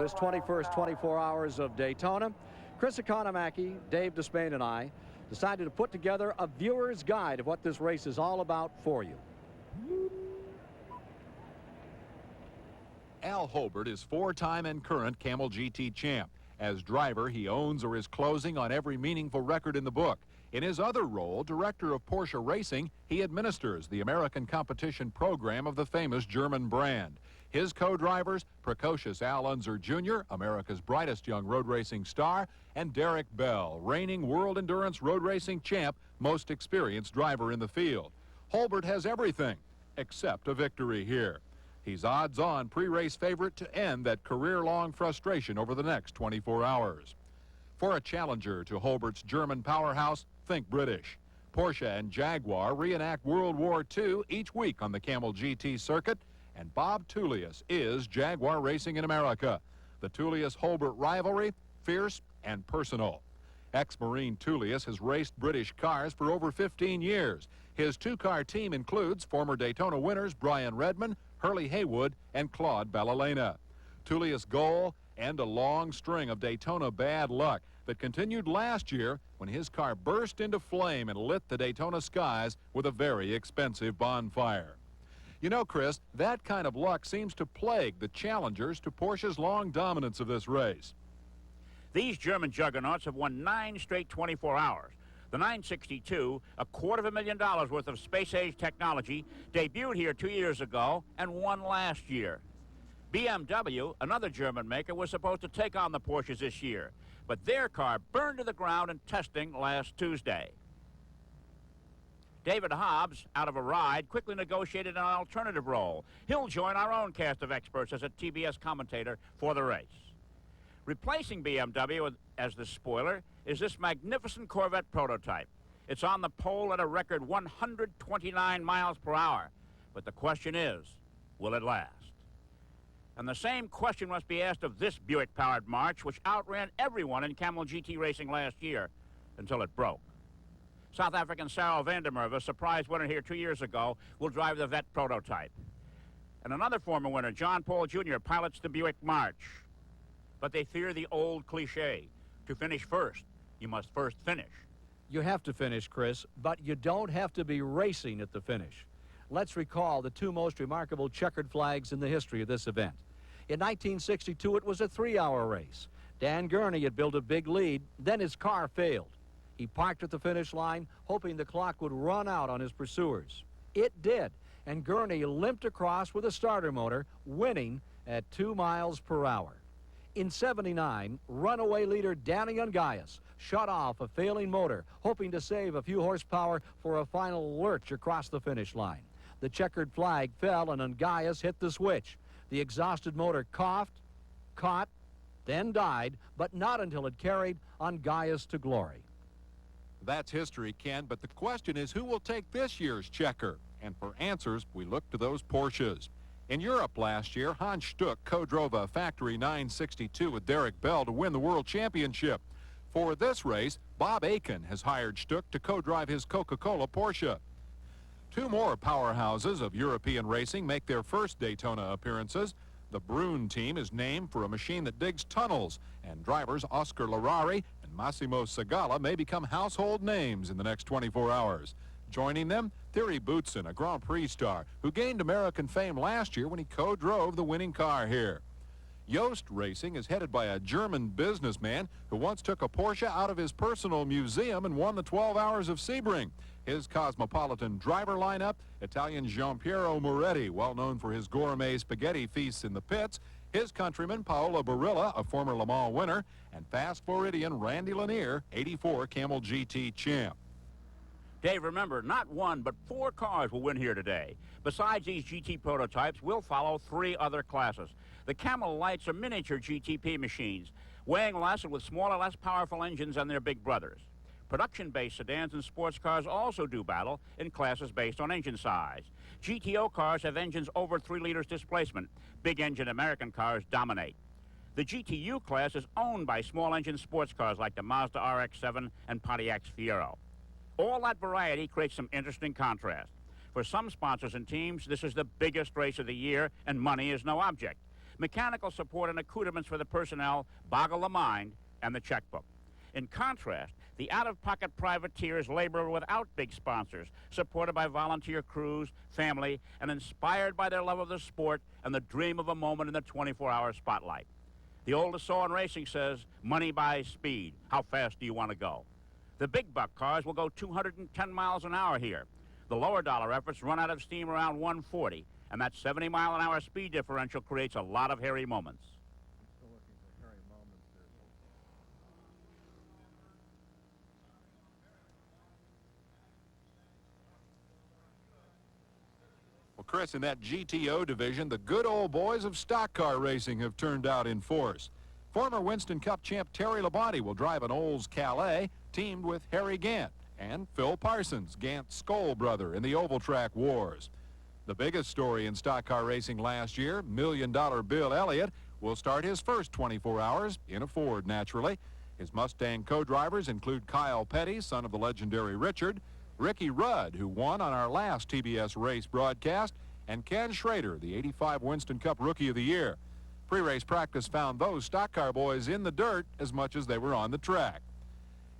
this 21st 24 hours of Daytona, Chris Economaki, Dave Despain, and I decided to put together a viewer's guide of what this race is all about for you. Al Holbert is four-time and current Camel GT champ. As driver, he owns or is closing on every meaningful record in the book. In his other role, director of Porsche Racing, he administers the American competition program of the famous German brand. His co-drivers, precocious Al Unser Jr., America's brightest young road racing star, and Derek Bell, reigning World Endurance Road Racing champ, most experienced driver in the field. Holbert has everything except a victory here. He's odds-on pre-race favorite to end that career-long frustration over the next 24 hours. For a challenger to Holbert's German powerhouse, think British. Porsche and Jaguar reenact World War II each week on the Camel GT circuit, and Bob Tullius is Jaguar Racing in America. The Tullius-Holbert rivalry, fierce and personal. Ex-Marine Tullius has raced British cars for over 15 years. His two-car team includes former Daytona winners Brian Redman, Hurley Haywood, and Claude Ballalena. Tullius' goal, end a long string of Daytona bad luck that continued last year when his car burst into flame and lit the Daytona skies with a very expensive bonfire. You know, Chris, that kind of luck seems to plague the challengers to Porsche's long dominance of this race. These German juggernauts have won 9 straight 24 hours. The 962, $250,000 worth of space-age technology, debuted here 2 years ago and won last year. BMW, another German maker, was supposed to take on the Porsches this year, but their car burned to the ground in testing last Tuesday. David Hobbs, out of a ride, quickly negotiated an alternative role. He'll join our own cast of experts as a TBS commentator for the race. Replacing BMW as the spoiler is this magnificent Corvette prototype. It's on the pole at a record 129 miles per hour. But the question is, will it last? And the same question must be asked of this Buick-powered March, which outran everyone in Camel GT racing last year until it broke. South African Sarah Vandermeer, a surprise winner here 2 years ago, will drive the Vette prototype. And another former winner, John Paul Jr., pilots the Buick March. But they fear the old cliche. To finish first, you must first finish. You have to finish, Chris, but you don't have to be racing at the finish. Let's recall the two most remarkable checkered flags in the history of this event. In 1962, it was a 3-hour race. Dan Gurney had built a big lead, then his car failed. He parked at the finish line, hoping the clock would run out on his pursuers. It did, and Gurney limped across with a starter motor, winning at 2 miles per hour. In '79, runaway leader Danny Ungaius shut off a failing motor, hoping to save a few horsepower for a final lurch across the finish line. The checkered flag fell and Ungaius hit the switch. The exhausted motor coughed, caught, then died, but not until it carried Ungaius to glory. That's history, Ken, but the question is who will take this year's checker? And for answers, we look to those Porsches. In Europe last year, Hans Stuck co-drove a factory 962 with Derek Bell to win the World Championship. For this race, Bob Aiken has hired Stuck to co-drive his Coca-Cola Porsche. Two more powerhouses of European racing make their first Daytona appearances. The Brune team is named for a machine that digs tunnels, and drivers Oscar Larari and Massimo Segala may become household names in the next 24 hours. Joining them, Thierry Boutsen, a Grand Prix star who gained American fame last year when he co-drove the winning car here. Yost Racing is headed by a German businessman who once took a Porsche out of his personal museum and won the 12 Hours of Sebring. His cosmopolitan driver lineup, Italian Giampiero Moretti, well known for his gourmet spaghetti feasts in the pits, his countryman Paolo Barilla, a former Le Mans winner, and fast Floridian Randy Lanier, '84 Camel GT champ. Dave, remember, not one, but 4 cars will win here today. Besides these GT prototypes, we'll follow 3 other classes. The Camel Lights are miniature GTP machines, weighing less and with smaller, less powerful engines than their big brothers. Production-based sedans and sports cars also do battle in classes based on engine size. GTO cars have engines over 3 liters displacement. Big engine American cars dominate. The GTU class is owned by small engine sports cars like the Mazda RX-7 and Pontiac Fiero. All that variety creates some interesting contrast. For some sponsors and teams, this is the biggest race of the year, and money is no object. Mechanical support and accoutrements for the personnel boggle the mind and the checkbook. In contrast, the out-of-pocket privateers labor without big sponsors, supported by volunteer crews, family, and inspired by their love of the sport and the dream of a moment in the 24-hour spotlight. The oldest saw in racing says, money buys speed. How fast do you want to go? The big buck cars will go 210 miles an hour here. The lower dollar efforts run out of steam around 140, and that 70-mile-an-hour speed differential creates a lot of hairy moments. Well, Chris, in that GTO division, the good old boys of stock car racing have turned out in force. Former Winston Cup champ Terry Labonte will drive an Olds Calais, teamed with Harry Gant and Phil Parsons, Gant's Skoll brother in the oval track wars. The biggest story in stock car racing last year, $1 million Bill Elliott, will start his first 24 hours in a Ford, naturally. His Mustang co-drivers include Kyle Petty, son of the legendary Richard, Ricky Rudd, who won on our last TBS race broadcast, and Ken Schrader, the '85 Winston Cup Rookie of the Year. Pre-race practice found those stock car boys in the dirt as much as they were on the track.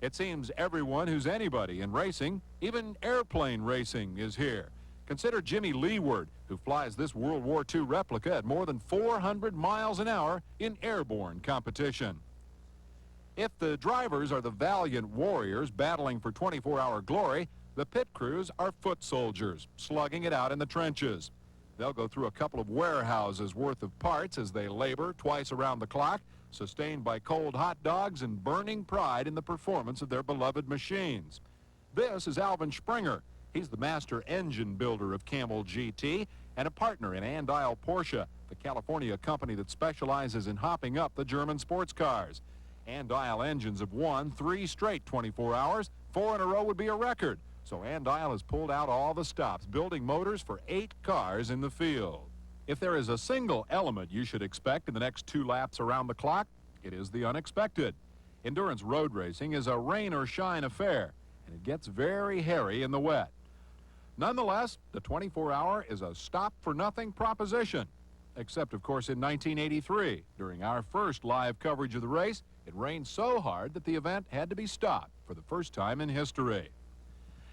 It seems everyone who's anybody in racing, even airplane racing, is here. Consider Jimmy Leeward, who flies this World War II replica at more than 400 miles an hour in airborne competition. If the drivers are the valiant warriors battling for 24-hour glory, the pit crews are foot soldiers, slugging it out in the trenches. They'll go through a couple of warehouses worth of parts as they labor twice around the clock, sustained by cold hot dogs and burning pride in the performance of their beloved machines. This is Alvin Springer. He's the master engine builder of Camel GT and a partner in Andile Porsche, the California company that specializes in hopping up the German sports cars. Andile engines have won 3 straight 24 hours. 4 in a row would be a record. So Andile has pulled out all the stops, building motors for 8 cars in the field. If there is a single element you should expect in the next 2 laps around the clock, it is the unexpected. Endurance road racing is a rain or shine affair, and it gets very hairy in the wet. Nonetheless, the 24-hour is a stop-for-nothing proposition. Except, of course, in 1983. During our first live coverage of the race, it rained so hard that the event had to be stopped for the first time in history.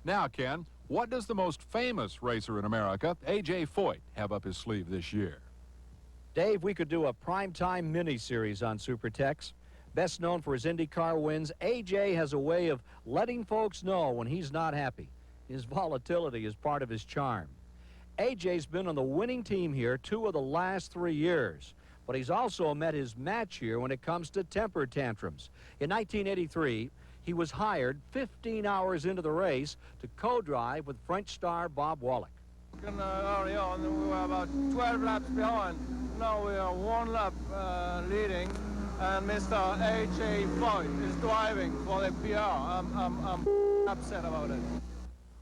Now, Ken, what does the most famous racer in America, A.J. Foyt, have up his sleeve this year? Dave, we could do a primetime mini-series on Supertex. Best known for his IndyCar wins, A.J. has a way of letting folks know when he's not happy. His volatility is part of his charm. A.J.'s been on the winning team here 2 of the last 3 years, but he's also met his match here when it comes to temper tantrums. In 1983, he was hired 15 hours into the race to co-drive with French star Bob Wallach. Early on, we were about 12 laps behind. Now we are 1 lap leading, and Mr. A.J. Foyt is driving for the PR. I'm upset about it.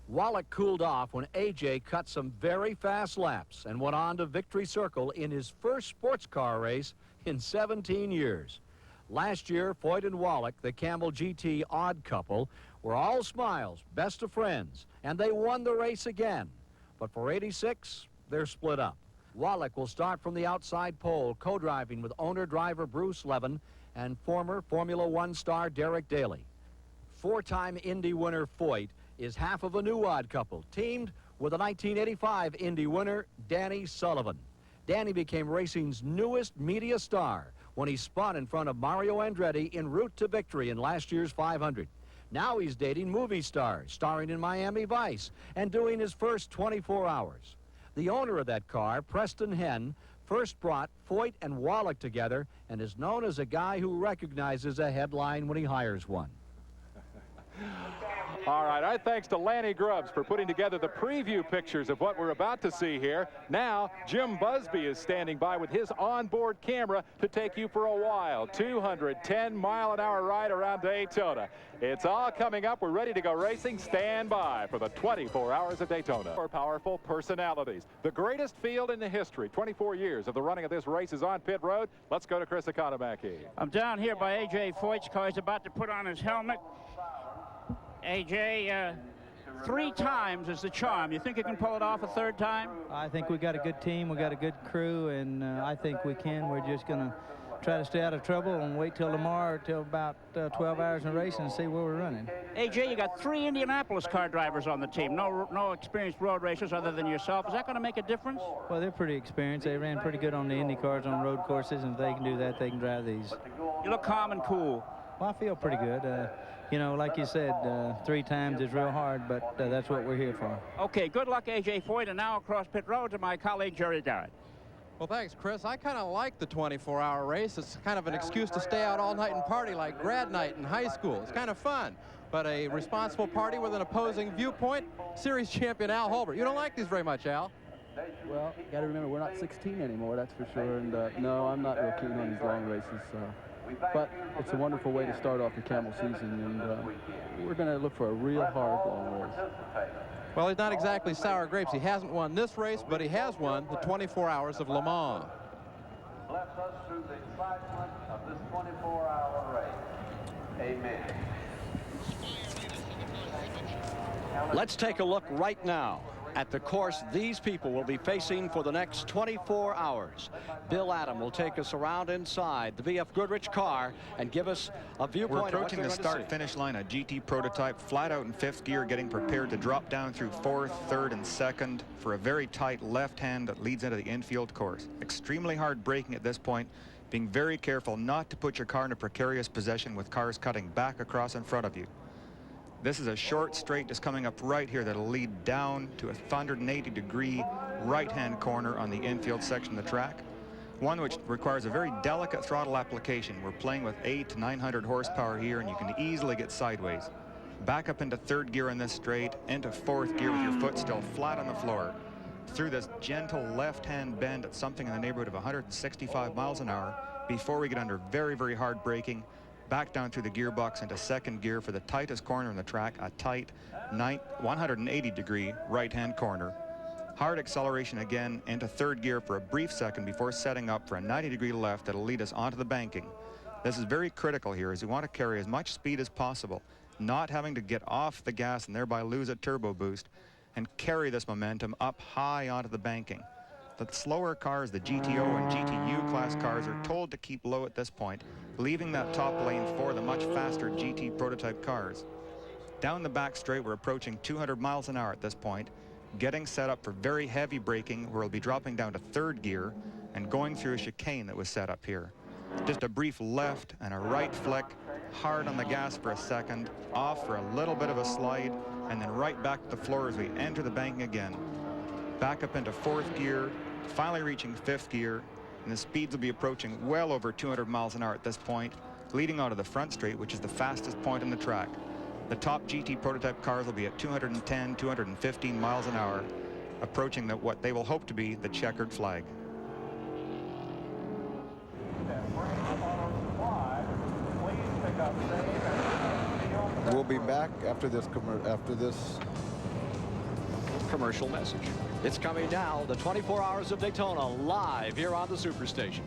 Wallach cooled off when A.J. cut some very fast laps and went on to victory circle in his first sports car race in 17 years. Last year, Foyt and Wallach, the Camel GT odd couple, were all smiles, best of friends, and they won the race again. But for 86, they're split up. Wallach will start from the outside pole, co-driving with owner-driver Bruce Levin and former Formula One star Derek Daly. 4-time Indy winner Foyt is half of a new odd couple, teamed with a 1985 Indy winner, Danny Sullivan. Danny became racing's newest media star when he spun in front of Mario Andretti en route to victory in last year's 500. Now he's dating movie stars, starring in Miami Vice, and doing his first 24 hours. The owner of that car, Preston Henn, first brought Foyt and Wallach together and is known as a guy who recognizes a headline when he hires one. All right, our thanks to Lanny Grubbs for putting together the preview pictures of what we're about to see here. Now, Jim Busby is standing by with his onboard camera to take you for a wild 210-mile-an-hour ride around Daytona. It's all coming up. We're ready to go racing. Stand by for the 24 hours of Daytona. For powerful personalities. The greatest field in the history. 24 years of the running of this race is on pit road. Let's go to Chris Economaki. I'm down here by A.J. Foyt's car. He's about to put on his helmet. A.J., 3 times is the charm. You think you can pull it off a 3rd time? I think we got a good team, we got a good crew, and I think we can. We're just going to try to stay out of trouble and wait till tomorrow, till about 12 hours in racing, and see where we're running. AJ, you got 3 Indianapolis car drivers on the team. No experienced road racers other than yourself. Is that going to make a difference? Well, they're pretty experienced. They ran pretty good on the Indy cars on road courses, and if they can do that, they can drive these. You look calm and cool. Well, I feel pretty good. You know, like you said, 3 times is real hard, but that's what we're here for. Okay, good luck, AJ Foyt, and now across pit road to my colleague, Jerry Dodd. Well, thanks, Chris. I kind of like the 24-hour race. It's kind of an excuse to stay out all night and party like grad night in high school. It's kind of fun. But a responsible party with an opposing viewpoint, series champion Al Holbert. You don't like these very much, Al. Well, you got to remember, we're not 16 anymore, that's for sure. And no, I'm not real keen on these long races. But it's a wonderful way to start off the Camel season. And we're going to look for a real hard long race. Well, he's not exactly sour grapes. He hasn't won this race, but he has won the 24 Hours of Le Mans. Bless us through the excitement of this 24-hour race. Amen. Let's take a look right now at the course these people will be facing for the next 24 hours. Bill Adam will take us around inside the VF Goodrich car and give us a viewpoint. We're approaching the start-finish line, a GT prototype, flat out in 5th gear, getting prepared to drop down through 4th, 3rd, and 2nd for a very tight left hand that leads into the infield course. Extremely hard braking at this point, being very careful not to put your car in a precarious position with cars cutting back across in front of you. This is a short straight that's coming up right here that'll lead down to a 180-degree right-hand corner on the infield section of the track. One which requires a very delicate throttle application. We're playing with 800 to 900 horsepower here, and you can easily get sideways. Back up into 3rd gear in this straight, into 4th gear with your foot still flat on the floor. Through this gentle left-hand bend at something in the neighborhood of 165 miles an hour before we get under very, very hard braking. Back down through the gearbox into 2nd gear for the tightest corner in the track, a tight 180-degree right-hand corner. Hard acceleration again into 3rd gear for a brief second before setting up for a 90-degree left that'll lead us onto the banking. This is very critical here, as we want to carry as much speed as possible, not having to get off the gas and thereby lose a turbo boost, and carry this momentum up high onto the banking. The slower cars, the GTO and GTU class cars, are told to keep low at this point, leaving that top lane for the much faster GT prototype cars. Down the back straight, we're approaching 200 miles an hour at this point, getting set up for very heavy braking, where we'll be dropping down to 3rd gear and going through a chicane that was set up here. Just a brief left and a right flick, hard on the gas for a second, off for a little bit of a slide, and then right back to the floor as we enter the banking again. Back up into 4th gear, finally reaching 5th gear, and the speeds will be approaching well over 200 miles an hour at this point, leading onto the front straight, which is the fastest point on the track. The top GT prototype cars will be at 210, 215 miles an hour, approaching what they will hope to be the checkered flag. We'll be back after this commercial message. It's coming now, the 24 Hours of Daytona, live here on the Superstation.